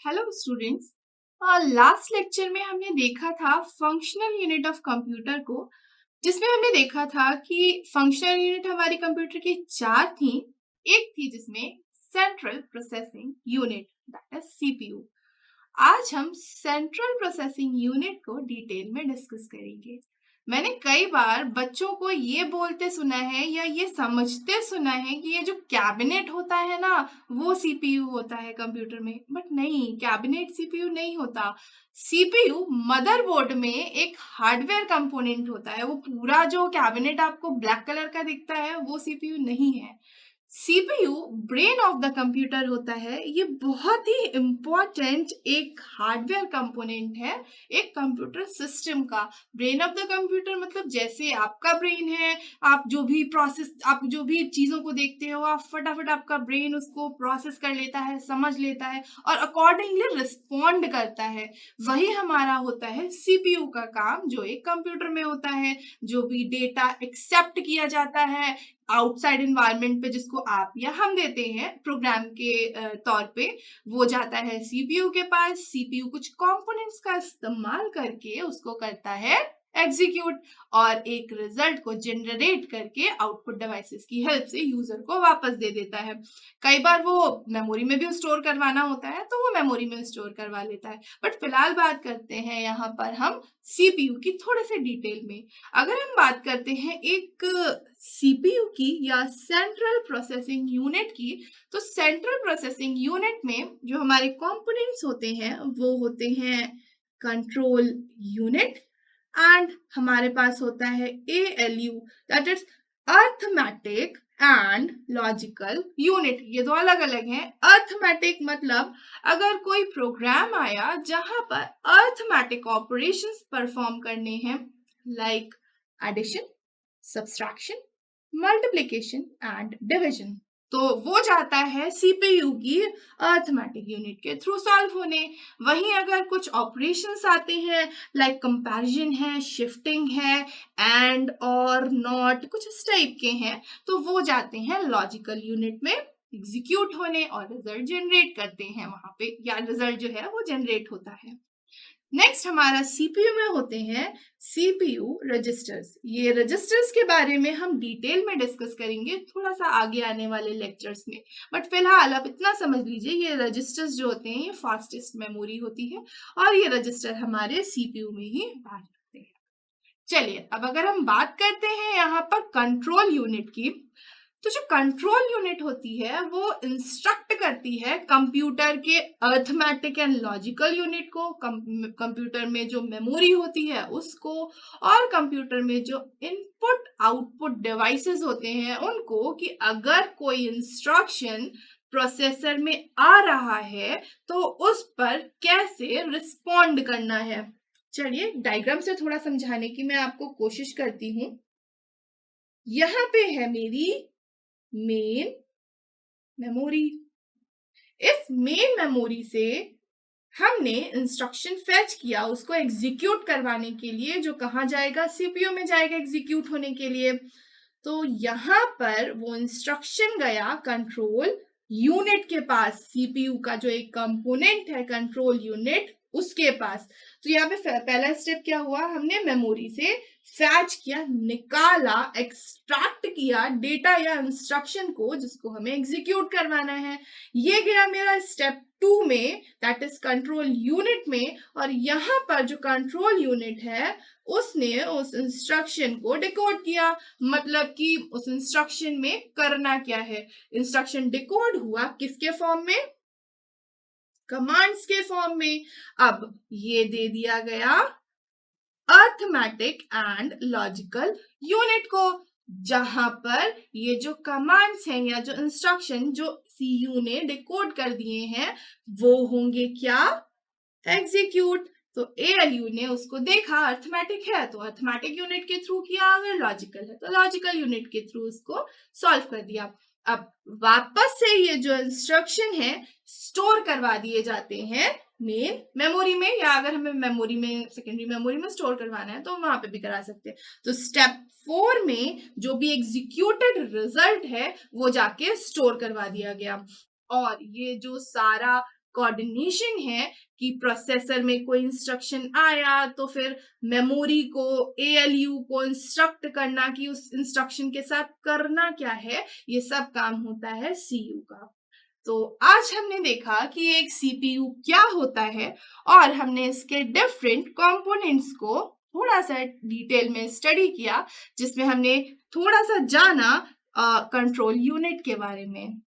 Hello students. Last lecture में हमने देखा था फंक्शनल यूनिट ऑफ कंप्यूटर को, जिसमें हमने देखा था कि फंक्शनल यूनिट हमारी कंप्यूटर की चार थी। एक थी जिसमें central processing unit, that is CPU. आज हम सेंट्रल प्रोसेसिंग यूनिट को डिटेल में डिस्कस करेंगे। मैंने कई बार बच्चों को ये बोलते सुना है या ये समझते सुना है कि ये जो कैबिनेट होता है ना, वो सीपीयू होता है कंप्यूटर में, बट नहीं, कैबिनेट सीपीयू नहीं होता। सीपीयू मदरबोर्ड में एक हार्डवेयर कंपोनेंट होता है। वो पूरा जो कैबिनेट आपको ब्लैक कलर का दिखता है वो सीपीयू नहीं है। CPU brain of the computer होता है। ये बहुत ही इंपॉर्टेंट एक हार्डवेयर कंपोनेंट है एक कंप्यूटर सिस्टम का। ब्रेन ऑफ द कंप्यूटर मतलब जैसे आपका ब्रेन है, आप जो भी प्रोसेस, आप जो भी चीजों को देखते हो, आप फटाफट आपका ब्रेन उसको प्रोसेस कर लेता है, समझ लेता है और अकॉर्डिंगली रिस्पॉन्ड करता है। वही हमारा होता है सीपीयू का काम, जो एक कंप्यूटर में होता है। जो भी डेटा एक्सेप्ट किया जाता है आउटसाइड इन्वायरमेंट पे, जिसको आप या हम देते हैं प्रोग्राम के तौर पे, वो जाता है सीपीयू के पास। सीपीयू कुछ कंपोनेंट्स का इस्तेमाल करके उसको करता है एग्जीक्यूट और एक रिजल्ट को जनरेट करके आउटपुट डिवाइसेस की हेल्प से यूजर को वापस दे देता है। कई बार वो मेमोरी में भी स्टोर करवाना होता है तो वो मेमोरी में स्टोर करवा लेता है। बट फिलहाल बात करते हैं यहाँ पर हम सीपीयू की थोड़े से डिटेल में। अगर हम बात करते हैं एक सीपीयू की या सेंट्रल प्रोसेसिंग यूनिट की, तो सेंट्रल प्रोसेसिंग यूनिट में जो हमारे कंपोनेंट्स होते हैं वो होते हैं कंट्रोल यूनिट, एंड हमारे पास होता है ALU, that is arithmetic and logical unit. ये दो अलग अलग हैं। अर्थमेटिक मतलब अगर कोई प्रोग्राम आया जहां पर अर्थमेटिक ऑपरेशंस परफॉर्म करने हैं, like addition, subtraction, multiplication and division, तो वो जाता है सीपीयू की अर्थमेटिक यूनिट के थ्रू सॉल्व होने। वहीं अगर कुछ ऑपरेशंस आते हैं, लाइक कंपैरिजन है, शिफ्टिंग है, एंड और नॉट, कुछ इस टाइप के हैं, तो वो जाते हैं लॉजिकल यूनिट में एग्जीक्यूट होने और रिजल्ट जनरेट करते हैं वहां पे, या रिजल्ट जो है वो जनरेट होता है। नेक्स्ट हमारा सीपीयू में होते हैं सीपीयू रजिस्टर्स। ये रजिस्टर्स के बारे में हम डिटेल में डिस्कस करेंगे थोड़ा सा आगे आने वाले लेक्चर्स में। बट फिलहाल आप इतना समझ लीजिए, ये रजिस्टर्स जो होते हैं ये फास्टेस्ट मेमोरी होती है और ये रजिस्टर हमारे सीपीयू में ही आ जाते हैं। चलिए अब अगर हम बात करते हैं यहाँ पर कंट्रोल यूनिट की, तो जो कंट्रोल यूनिट होती है वो इंस्ट्रक्ट करती है कंप्यूटर के अर्थमेटिक एंड लॉजिकल यूनिट को, कंप्यूटर में जो मेमोरी होती है उसको, और कंप्यूटर में जो इनपुट आउटपुट डिवाइसेस होते हैं उनको, कि अगर कोई इंस्ट्रक्शन प्रोसेसर में आ रहा है तो उस पर कैसे रिस्पॉन्ड करना है। चलिए डायग्राम से थोड़ा समझाने की मैं आपको कोशिश करती हूँ। यहाँ पे है मेरी मेन मेमोरी। इस मेन मेमोरी से हमने इंस्ट्रक्शन फेच किया, उसको एग्जीक्यूट करवाने के लिए, जो कहाँ जाएगा, सीपीयू में जाएगा एग्जीक्यूट होने के लिए। तो यहाँ पर वो इंस्ट्रक्शन गया कंट्रोल यूनिट के पास, सीपीयू का जो एक कंपोनेंट है कंट्रोल यूनिट उसके पास। तो यहाँ पे पहला स्टेप क्या हुआ, हमने मेमोरी से फैच किया, निकाला, एक्सट्रैक्ट किया डेटा या इंस्ट्रक्शन को जिसको हमें एग्जीक्यूट करवाना है। ये गया मेरा स्टेप 2 में, दैट इज कंट्रोल यूनिट में। और यहाँ पर जो कंट्रोल यूनिट है उसने उस इंस्ट्रक्शन को डिकोड किया, मतलब कि उस इंस्ट्रक्शन में करना क्या है। इंस्ट्रक्शन डिकोड हुआ किसके फॉर्म में, कमांड्स के फॉर्म में। अब ये दे दिया गया अर्थमेटिक एंड लॉजिकल यूनिट को, जहां पर ये जो कमांड्स हैं या जो इंस्ट्रक्शन जो सीयू ने डिकोड कर दिए हैं वो होंगे क्या, एग्जीक्यूट। तो एएलयू ने उसको देखा, अर्थमेटिक है तो अर्थमेटिक यूनिट के थ्रू किया, अगर लॉजिकल है तो लॉजिकल यूनिट के थ्रू उसको सॉल्व कर दिया। अब वापस से ये जो इंस्ट्रक्शन है स्टोर करवा दिए जाते हैं मेन मेमोरी में, या अगर हमें मेमोरी में, सेकेंडरी मेमोरी में स्टोर करवाना है तो वहां पे भी करा सकते हैं। तो स्टेप 4 में जो भी एग्जीक्यूटेड रिजल्ट है वो जाके स्टोर करवा दिया गया। और ये जो सारा कोऑर्डिनेशन है कि प्रोसेसर में कोई इंस्ट्रक्शन आया तो फिर मेमोरी को, एएलयू को इंस्ट्रक्ट करना कि उस इंस्ट्रक्शन के साथ करना क्या है, ये सब काम होता है सीयू का। तो आज हमने देखा कि एक सीपीयू क्या होता है और हमने इसके डिफरेंट कंपोनेंट्स को थोड़ा सा डिटेल में स्टडी किया, जिसमें हमने थोड़ा सा जाना कंट्रोल यूनिट के बारे में।